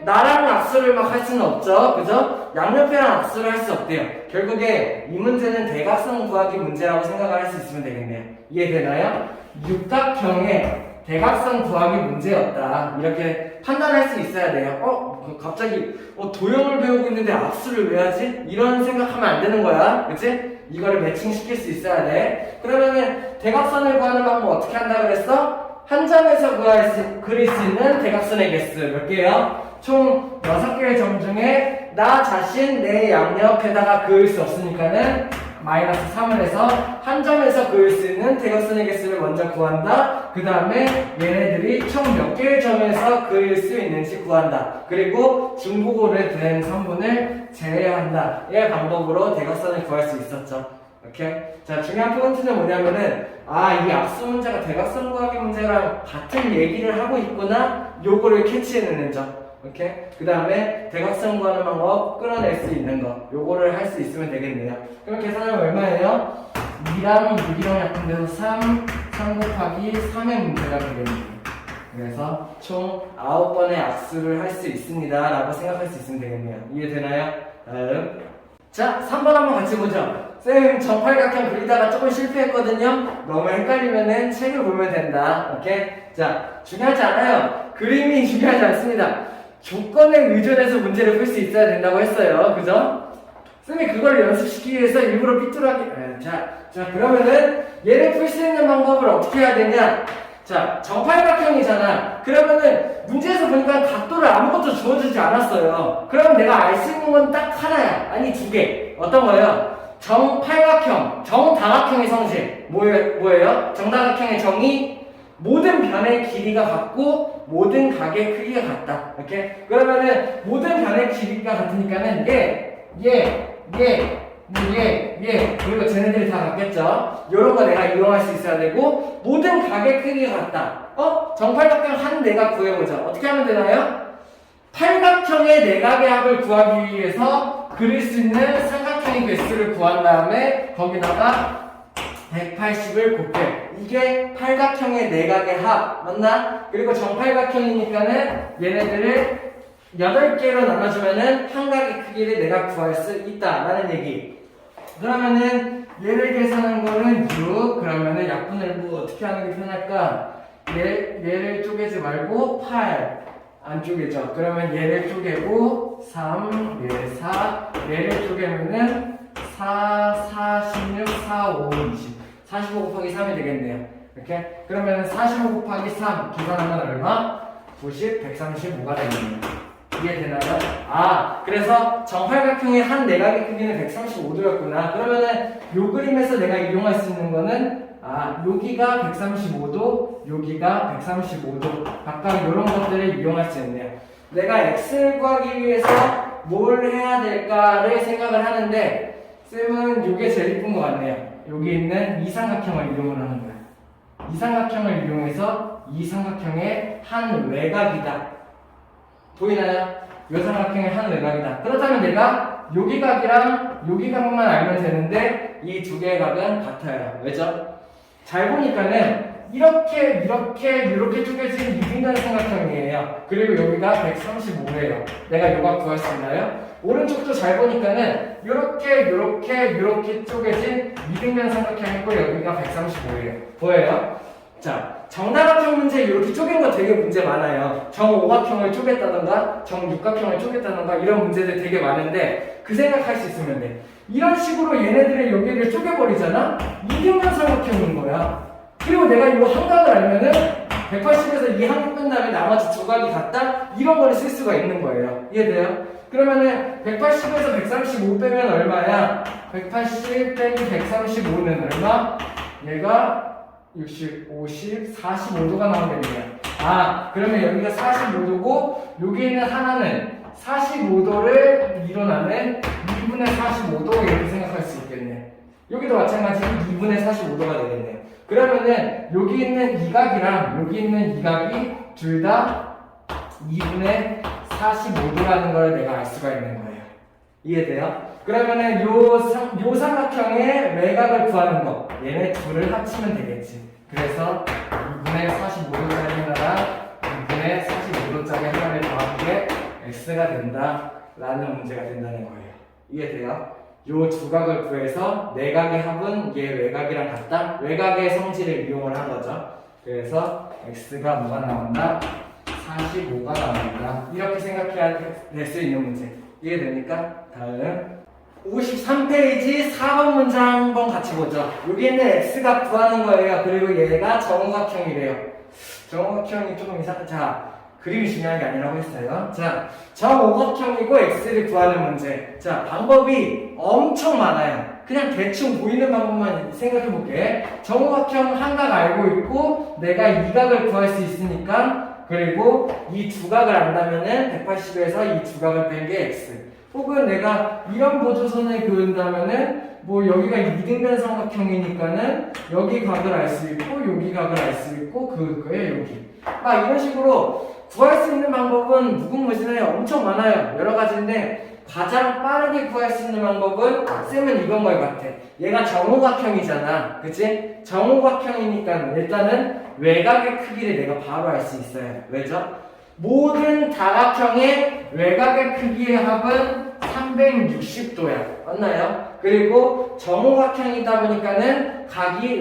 나랑 악수를 막 할 수는 없죠. 그죠? 양옆에랑 악수를 할 수 없대요. 결국에 이 문제는 대각선 구하기 문제라고 생각을 할 수 있으면 되겠네요. 이해되나요? 육각형의 대각선 구하기 문제였다. 이렇게 판단할 수 있어야 돼요. 갑자기 도형을 배우고 있는데 악수를 왜 하지? 이런 생각하면 안 되는 거야. 그치? 이거를 매칭시킬 수 있어야 돼. 그러면은 대각선을 구하는 방법 어떻게 한다 그랬어? 한 점에서 그릴 수 있는 대각선의 개수 몇 개요? 총 6개의 점 중에 나 자신 내 양옆에다가 그을 수 없으니까는 마이너스 3을 해서 한 점에서 그을 수 있는 대각선의 개수를 먼저 구한다. 그 다음에 얘네들이 총 몇 개의 점에서 그을 수 있는지 구한다. 그리고 중보고를 된 선분을 제외한다. 이 방법으로 대각선을 구할 수 있었죠. 오케이? 자, 중요한 포인트는 뭐냐면은 이 악수 문제가 대각선 구하기 문제랑 같은 얘기를 하고 있구나. 요거를 캐치해내는 점. 오케이? 그 다음에 대각선 구하는 방법 끌어낼 수 있는 거 요거를 할 수 있으면 되겠네요. 그럼 계산하면 얼마예요? 2랑 6이랑 같은 데서 3 곱하기 3의 문제가 되겠네요. 그래서 총 9번의 악수를 할 수 있습니다 라고 생각할 수 있으면 되겠네요. 이해되나요? 다음. 자, 3번 한번 같이 보죠. 쌤 정팔각형 그리다가 조금 실패했거든요. 너무 헷갈리면은 책을 보면 된다. 오케이? 자, 중요하지 않아요. 그림이 중요하지 않습니다. 조건에 의존해서 문제를 풀 수 있어야 된다고 했어요. 그죠? 쌤이 그걸 연습시키기 위해서 일부러 삐뚤하게. 자, 그러면은 얘를 풀 수 있는 방법을 어떻게 해야 되냐? 자, 정팔각형이잖아. 그러면은 문제에서 보니까 각도를 아무것도 주어주지 않았어요. 그럼 내가 알 수 있는 건 딱 하나야. 아니, 2개. 어떤 거예요? 정팔각형, 정다각형의 성질. 뭐예요? 정다각형의 정이 모든 변의 길이가 같고 모든 각의 크기가 같다. 이렇게 그러면은 모든 변의 길이가 같으니까는 그리고 쟤네들이 다 같겠죠. 요런 거 내가 이용할 수 있어야 되고 모든 각의 크기가 같다. 정팔각형 한 내각 구해보자. 어떻게 하면 되나요? 팔각형의 내각의 합을 구하기 위해서 그릴 수 있는 삼각형의 개수를 구한 다음에 거기다가 180을 곱해. 이게 팔각형의 내각의 합 맞나? 그리고 정팔각형이니까는 얘네들을 8개로 나눠주면은 한 각의 크기를 내가 구할 수 있다라는 얘기. 그러면은 얘를 계산한 거는 6. 그러면은 약분을 뭐 어떻게 하는 게 편할까? 얘를 쪼개지 말고 8 안 쪼개죠. 그러면 얘를 쪼개고 3, 얘 4, 얘를 쪼개면은 4, 46, 4, 5, 20. 45 곱하기 3이 되겠네요. 이렇게 그러면 45 곱하기 3 계산하면 얼마? 90, 135가 되겠네요. 이해되나요? 그래서 정팔각형의 한 내각의 크기는 135도였구나. 그러면은 요 그림에서 내가 이용할 수 있는 거는 여기가 135도, 여기가 135도. 각각 이런 것들을 이용할 수 있네요. 내가 x를 구하기 위해서 뭘 해야 될까를 생각을 하는데 쌤은 이게 제일 이쁜 것 같네요. 여기 있는 이 삼각형을 이용을 하는 거야. 이 삼각형을 이용해서 이 삼각형의 한 외곽이다. 보이나요? 이 삼각형의 한 외곽이다. 그렇다면 내가 여기 각이랑 여기 각만 알면 되는데 이 두 개의 각은 같아요. 왜죠? 잘 보니까는 이렇게 쪼개진 이등변 삼각형이에요. 그리고 여기가 135예요. 내가 이 각 구할 수 있나요? 오른쪽도 잘 보니까는 이렇게 쪼개진 이등변 삼각형이고 여기가 135예요. 보여요? 자, 정다각형 문제 이렇게 쪼갠 거 되게 문제 많아요. 정오각형을 쪼갰다던가 정육각형을 쪼갰다던가 이런 문제들 되게 많은데 그 생각할 수 있으면 돼. 이런 식으로 얘네들의 여기를 쪼개버리잖아? 이등변 삼각형인 거야. 그리고 내가 이거 한 각을 알면은 180에서 이 한 각 뺀 다음에 나머지 두 각이 같다? 이런 거를 쓸 수가 있는 거예요. 이해돼요? 그러면은 180에서 135 빼면 얼마야? 180 빼기 135는 얼마? 얘가 60, 50, 45도가 나오겠네요. 그러면 여기가 45도고 여기 있는 하나는 45도를 일어나는 2분의 45도 이렇게 생각할 수 있겠네. 여기도 마찬가지로 2분의 45도가 되겠네요. 그러면은 여기 있는 이 각이랑 여기 있는 이 각이 둘 다 2분의 45도라는 걸 내가 알 수가 있는 거예요. 이해돼요? 그러면은 요 삼각형의 외곽을 구하는 거 얘네 둘을 합치면 되겠지. 그래서 2분의 45도짜리 하나랑 2분의 45도짜리 하나를 더한 게 x가 된다 라는 문제가 된다는 거예요. 이해돼요? 요 두 각을 구해서 내각의 합은 얘 외곽이랑 같다? 외곽의 성질을 이용을 한 거죠. 그래서 x가 뭐가 나온다? 45가 나온다. 이렇게 생각해야 될 수 있는 문제. 이해됩니까? 다음 53페이지 4번 문장 한번 같이 보죠. 여기에는 x가 구하는 거예요. 그리고 얘가 정오각형이래요. 정오각형이 조금 자, 그림이 중요한 게 아니라고 했어요. 자, 정오각형이고 x를 구하는 문제. 자, 방법이 엄청 많아요. 그냥 대충 보이는 방법만 생각해 볼게. 정오각형 한 각 알고 있고 내가 이 각을 구할 수 있으니까 그리고 이 두 각을 안다면은 180에서 이 두 각을 뺀 게 x. 혹은 내가 이런 보조선을 그은다면은 뭐 여기가 이등변 삼각형이니까는 여기 각을 알 수 있고 여기 각을 알 수 있고 그거에 여기 이런 식으로 구할 수 있는 방법은 무궁무진하게 엄청 많아요. 여러 가지인데 가장 빠르게 구할 수 있는 방법은 쌤은 이건 것 같아. 얘가 정오각형이잖아, 그치? 정오각형이니까 일단은 외곽의 크기를 내가 바로 알 수 있어요. 왜죠? 모든 다각형의 외곽의 크기의 합은 360도야. 맞나요? 그리고 정오각형이다 보니까는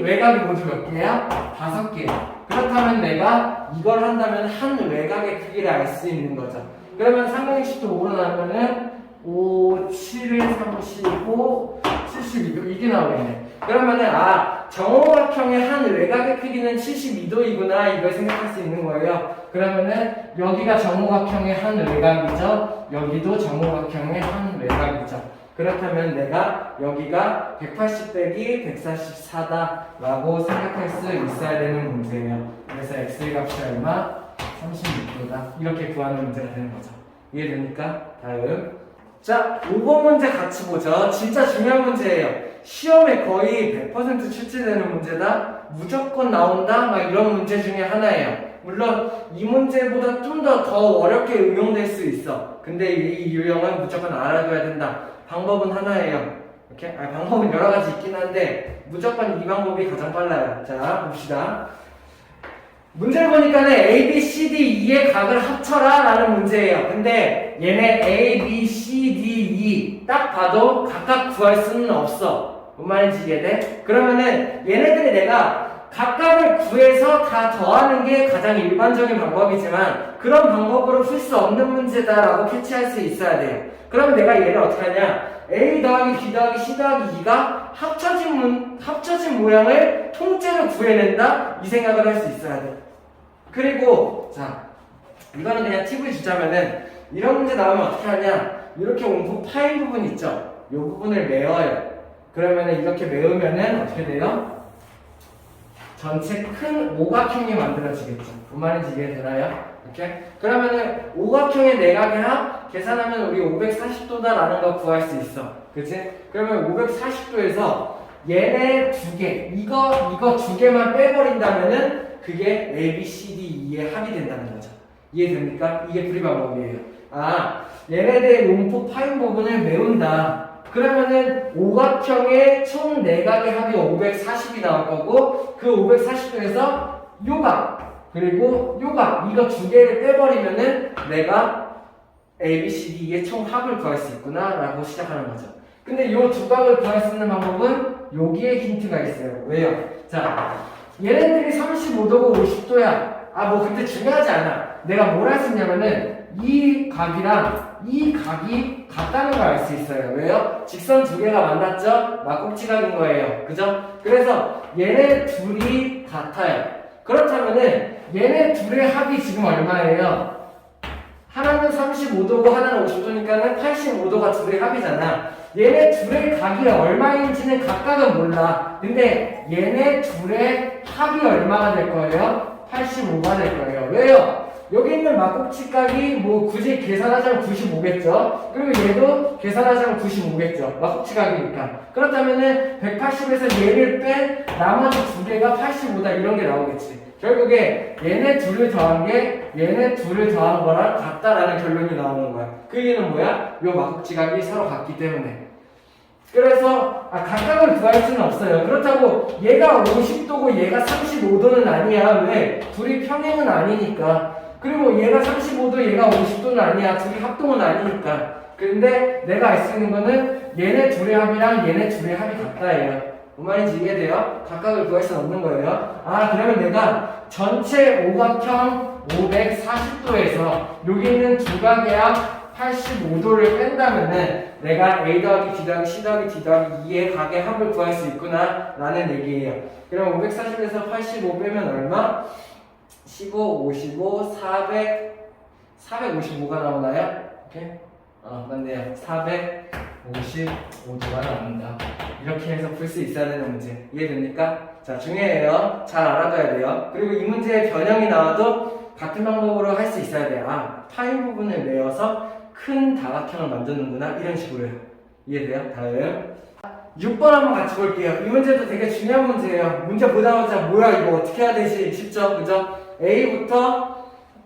외곽이 모두 몇 개야? 5개야. 그렇다면 내가 이걸 한다면 한 외곽의 크기를 알 수 있는 거죠. 그러면 360도 5로 나누면은 5, 7에 35, 72도 이게 나오겠네. 그러면은 정오각형의 한 외곽의 크기는 72도이구나 이걸 생각할 수 있는 거예요. 그러면은 여기가 정오각형의 한 외곽이죠. 여기도 정오각형의 한 외곽이죠. 그렇다면 내가 여기가 180 빼기 144다 라고 생각할 수 있어야 되는 문제예요. 그래서 x의 값이 얼마? 36도다. 이렇게 구하는 문제가 되는 거죠. 이해됩니까? 다음. 자, 5번 문제 같이 보죠. 진짜 중요한 문제예요. 시험에 거의 100% 출제되는 문제다. 무조건 나온다. 막 이런 문제 중에 하나예요. 물론 이 문제보다 좀 더 어렵게 응용될 수 있어. 근데 이 유형은 무조건 알아둬야 된다. 방법은 하나예요. 이렇게? 방법은 여러 가지 있긴 한데 무조건 이 방법이 가장 빨라요. 자, 봅시다. 문제를 보니까는 A, B, C, D, E의 각을 합쳐라 라는 문제예요. 근데 얘네 A, B, C, D, E 딱 봐도 각각 구할 수는 없어. 뭔 말인지 이해돼? 그러면은 얘네들이 내가 각각을 구해서 다 더하는 게 가장 일반적인 방법이지만 그런 방법으로 풀 수 없는 문제다라고 캐치할 수 있어야 돼요. 그럼 내가 얘를 어떻게 하냐? A 더하기 B 더하기 C 더하기 2가 합쳐진 모양을 통째로 구해낸다? 이 생각을 할 수 있어야 돼. 그리고 자, 이거는 그냥 팁을 주자면은 이런 문제 나오면 어떻게 하냐? 이렇게 온부 파인 부분 있죠? 이 부분을 메워요. 그러면은 이렇게 메우면은 어떻게 돼요? 전체 큰 오각형이 만들어지겠죠. 뭔 말인지 이해되나요? 이렇게? 그러면은 오각형의 내각의 합 계산하면 우리 540도다라는 거 구할 수 있어. 그치? 그러면 540도에서 얘네 두 개, 이거 두 개만 빼버린다면은 그게 A, B, C, D, E의 합이 된다는 거죠. 이해됩니까? 이게 풀이 방법이에요. 얘네들의 롱포 파인 부분을 메운다. 그러면은 오각형의 총 내각의 합이 540이 나올 거고 그 540도에서 요각 그리고 요각 이거 두 개를 빼버리면은 내가 A, B, C, D의 총 합을 구할 수 있구나 라고 시작하는 거죠. 근데 요 두 각을 구할 수 있는 방법은 여기에 힌트가 있어요. 왜요? 자, 얘네들이 35도고 50도야. 뭐 근데 중요하지 않아. 내가 뭘 할 수 있냐면은 이 각이랑 이 각이 같다는 걸 알 수 있어요. 왜요? 직선 두 개가 만났죠? 막꼭지각인 거예요. 그죠? 그래서 얘네 둘이 같아요. 그렇다면은 얘네 둘의 합이 지금 얼마예요? 하나는 35도고 하나는 50도니까는 85도가 둘의 합이잖아. 얘네 둘의 각이 얼마인지는 각각은 몰라. 근데 얘네 둘의 합이 얼마가 될 거예요? 85가 될 거예요. 왜요? 여기 있는 막꼭지각이 뭐 굳이 계산하자면 95겠죠? 그리고 얘도 계산하자면 95겠죠? 막꼭지각이니까. 그렇다면은 180에서 얘를 뺀 나머지 두 개가 85다 이런 게 나오겠지. 결국에 얘네 둘을 더한 게 얘네 둘을 더한 거랑 같다라는 결론이 나오는 거야. 그 얘기는 뭐야? 요 막국지각이 서로 같기 때문에. 그래서 각각을 구할 수는 없어요. 그렇다고 얘가 50도고 얘가 35도는 아니야. 왜? 둘이 평행은 아니니까. 그리고 얘가 35도 얘가 50도는 아니야. 둘이 합동은 아니니까. 근데 내가 알 수 있는 거는 얘네 둘의 합이랑 얘네 둘의 합이 같다예요. 뭔 말인지 이해돼요? 각각을 구할 수는 없는 거예요. 그러면 내가 전체 오각형 540도에서 여기 있는 두 각의 합 85도를 뺀다면은 내가 A 더하기 B 더하기 C 더하기 D 더하기 2의 각의 합을 구할 수 있구나 라는 얘기예요. 그럼 540에서 85 빼면 얼마? 15, 55, 455가 나오나요? 오케이? 맞네요. 455도가 나온다. 이렇게 해서 풀 수 있어야 되는 문제. 이해됩니까? 자, 중요해요. 잘 알아둬야 돼요. 그리고 이 문제의 변형이 나와도 같은 방법으로 할 수 있어야 돼요. 파인 부분을 메워서 큰 다각형을 만드는구나. 이런 식으로요. 이해돼요? 다음. 6번 한번 같이 볼게요. 이 문제도 되게 중요한 문제예요. 문제 보자마자 뭐야 이거 어떻게 해야 되지? 쉽죠? 그죠? A부터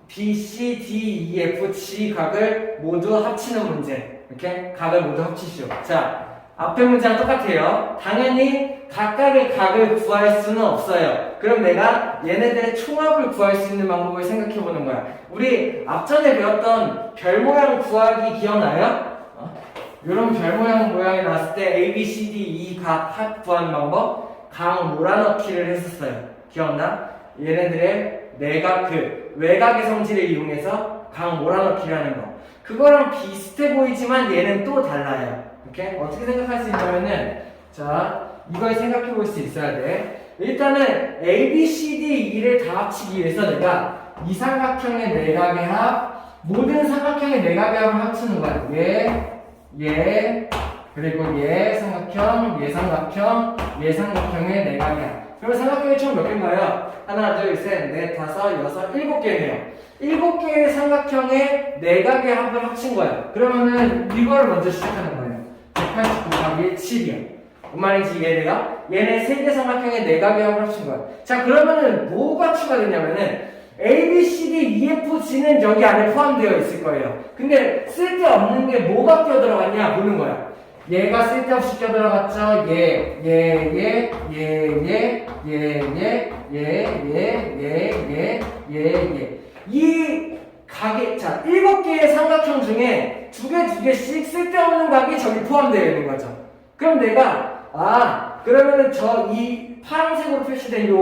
B, C, D, E, F, G 각을 모두 합치는 문제. 이렇게 각을 모두 합치시오. 자, 앞에 문제랑 똑같아요. 당연히 각각의 각을 구할 수는 없어요. 그럼 내가 얘네들의 총합을 구할 수 있는 방법을 생각해 보는 거야. 우리 앞전에 배웠던 별 모양 구하기 기억나요? 이런 별 모양이 나왔을 때 A, B, C, D, E 각 합 구하는 방법 각 몰아넣기를 했었어요. 기억나? 얘네들의 내각 외곽의 성질을 이용해서 각 몰아넣기를 하는 거. 그거랑 비슷해 보이지만 얘는 또 달라요. 이렇게 어떻게 생각할 수 있냐면은 자 이걸 생각해 볼 수 있어야 돼. 일단은 A, B, C, D, E를 다 합치기 위해서 내가 이 삼각형의 내각의 합 모든 삼각형의 내각의 합을 합치는 거야. 얘 그리고 얘 삼각형, 얘 삼각형, 얘 삼각형의 내각이야. 그러면 삼각형이 총 몇 개인가요? 하나, 둘, 셋, 넷, 다섯, 여섯, 7개네요. 7개의 삼각형의 내각의 합을 합친 거야. 그러면은 이걸 먼저 시작하는 거예요. 180 곱하기 7이요. 뭔 말인지 이해돼요? 얘네 3개 삼각형의 내각의 합을 합친 거야. 자, 그러면은 뭐가 추가되냐면은 A, B, C, D, E, F, G는 여기 안에 포함되어 있을 거예요. 근데 쓸데없는 게 뭐가 끼어들어갔냐 보는 거야. 얘가 쓸데없이 끼어들어갔죠. 얘. 이 각이, 자, 7개의 삼각형 중에 2개씩 쓸데없는 각이 저기 포함되어 있는 거죠. 그럼 내가, 그러면은 이 파란색으로 표시된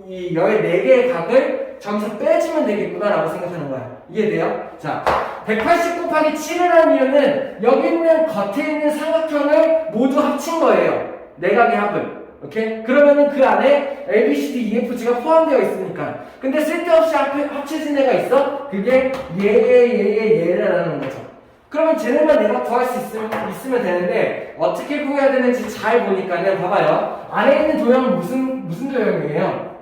이 14개의 각을 저기서 빼주면 되겠구나 라고 생각하는 거야. 이해돼요? 자, 180 곱하기 7을 한 이유는 여기 있는 겉에 있는 삼각형을 모두 합친 거예요. 내각의 합을. 오케이? 그러면은 그 안에 A, B, C, D, E, F, G가 포함되어 있으니까. 근데 쓸데없이 합쳐진 애가 있어? 그게 얘라는 거죠. 그러면 쟤네만 내가 구할 수 있으면 되는데 어떻게 구해야 되는지 잘 보니까는 봐봐요. 안에 있는 도형은 무슨 도형이에요?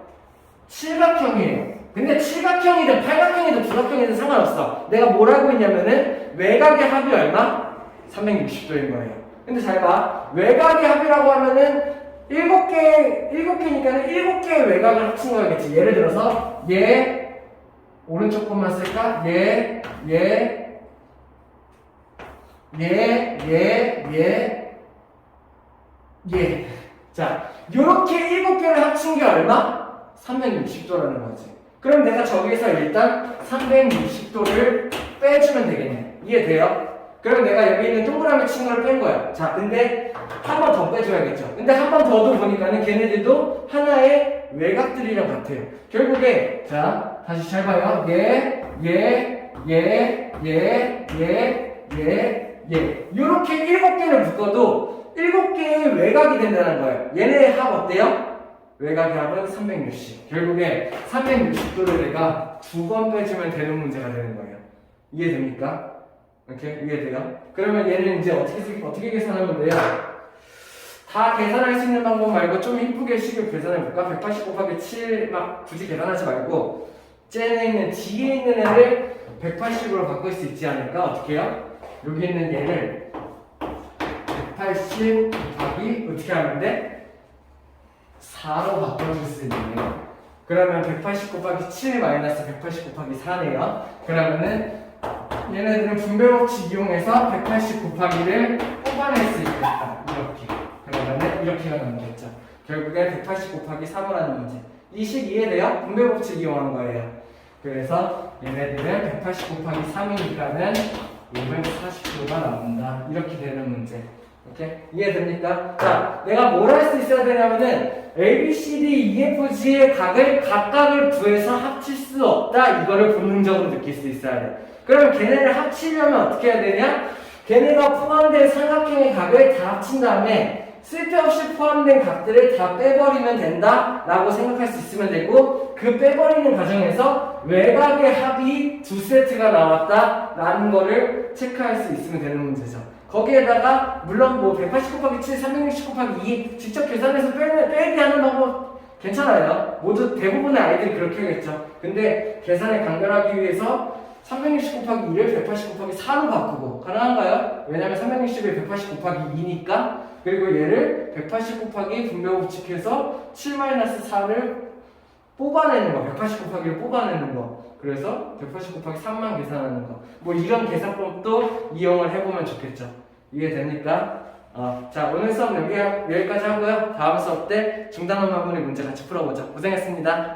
칠각형이에요. 근데 칠각형이든 팔각형이든 구각형이든 상관없어. 내가 뭘 알고 있냐면은 외곽의 합이 얼마? 360도인 거예요. 근데 잘 봐. 외곽의 합이라고 하면은 7개니까는 7개의 외곽을 합친 거겠지. 예를 들어서 얘 오른쪽 것만 쓸까? 얘 자, 요렇게 7개를 합친 게 얼마? 360도라는 거지. 그럼 내가 저기에서 일단 360도를 빼주면 되겠네. 이해돼요? 그럼 내가 여기 있는 동그라미 친 걸 뺀 거야. 자, 근데 한 번 더 빼줘야겠죠. 근데 한 번 더도 보니까는 걔네들도 하나의 외곽들이랑 같아요. 결국에, 자, 다시 잘 봐요. 요렇게 7개를 묶어도 7개의 외곽이 된다는 거예요. 얘네의 합 어때요? 외곽의 합은 360. 결국에 360도를 내가 2번 빼주면 되는 문제가 되는 거예요. 이해됩니까? 이렇게 이해돼요? 그러면 얘는 이제 어떻게 계산하면 돼요? 다 계산할 수 있는 방법 말고 좀 이쁘게 식을 계산해볼까? 180 곱하기 7 막 굳이 계산하지 말고 쟤네 있는 D에 있는 애를 180으로 바꿀 수 있지 않을까? 어떻게 해요? 여기 있는 얘를 180 곱하기 어떻게 하면 돼? 4로 바꿔줄 수 있네요. 그러면 180 곱하기 7 마이너스 180 곱하기 4네요. 그러면은 얘네들은 분배 법칙 이용해서 180 곱하기를 뽑아낼 수 있겠다. 이렇게. 그러면은 이렇게가 나오겠죠. 결국에 180 곱하기 3을 하는 문제. 이 식 이해돼요? 분배 법칙 이용하는 거예요. 그래서 얘네들은 180 곱하기 3이니까는 540도가 나온다. 이렇게 되는 문제. 오케이? 이해됩니까? 자, 내가 뭘 할 수 있어야 되냐면은 A, B, C, D, E, F, G의 각각을 구해서 합칠 수 없다. 이거를 본능적으로 느낄 수 있어야 돼. 그러면 걔네를 합치려면 어떻게 해야 되냐? 걔네가 포함된 삼각형의 각을 다 합친 다음에 쓸데없이 포함된 각들을 다 빼버리면 된다 라고 생각할 수 있으면 되고, 그 빼버리는 과정에서 외곽의 합이 2세트가 나왔다 라는 거를 체크할 수 있으면 되는 문제죠. 거기에다가 물론 뭐 180 곱하기 7, 360 곱하기 2 직접 계산해서 빼기 하는 방법 괜찮아요. 모두 대부분의 아이들이 그렇게 하겠죠. 근데 계산을 간결하기 위해서 360 곱하기 2를 180 곱하기 4로 바꾸고 가능한가요? 왜냐면 360에 180 곱하기 2니까. 그리고 얘를 180 곱하기 분배 법칙해서 7-4를 뽑아내는 거, 180 곱하기를 뽑아내는 거. 그래서 180 곱하기 3만 계산하는 거. 뭐 이런 계산법도 이용을 해보면 좋겠죠. 이해됩니까? 자, 오늘 수업 여기까지 하고요. 다음 수업 때 중단원 마무리 문제 같이 풀어보죠. 고생했습니다.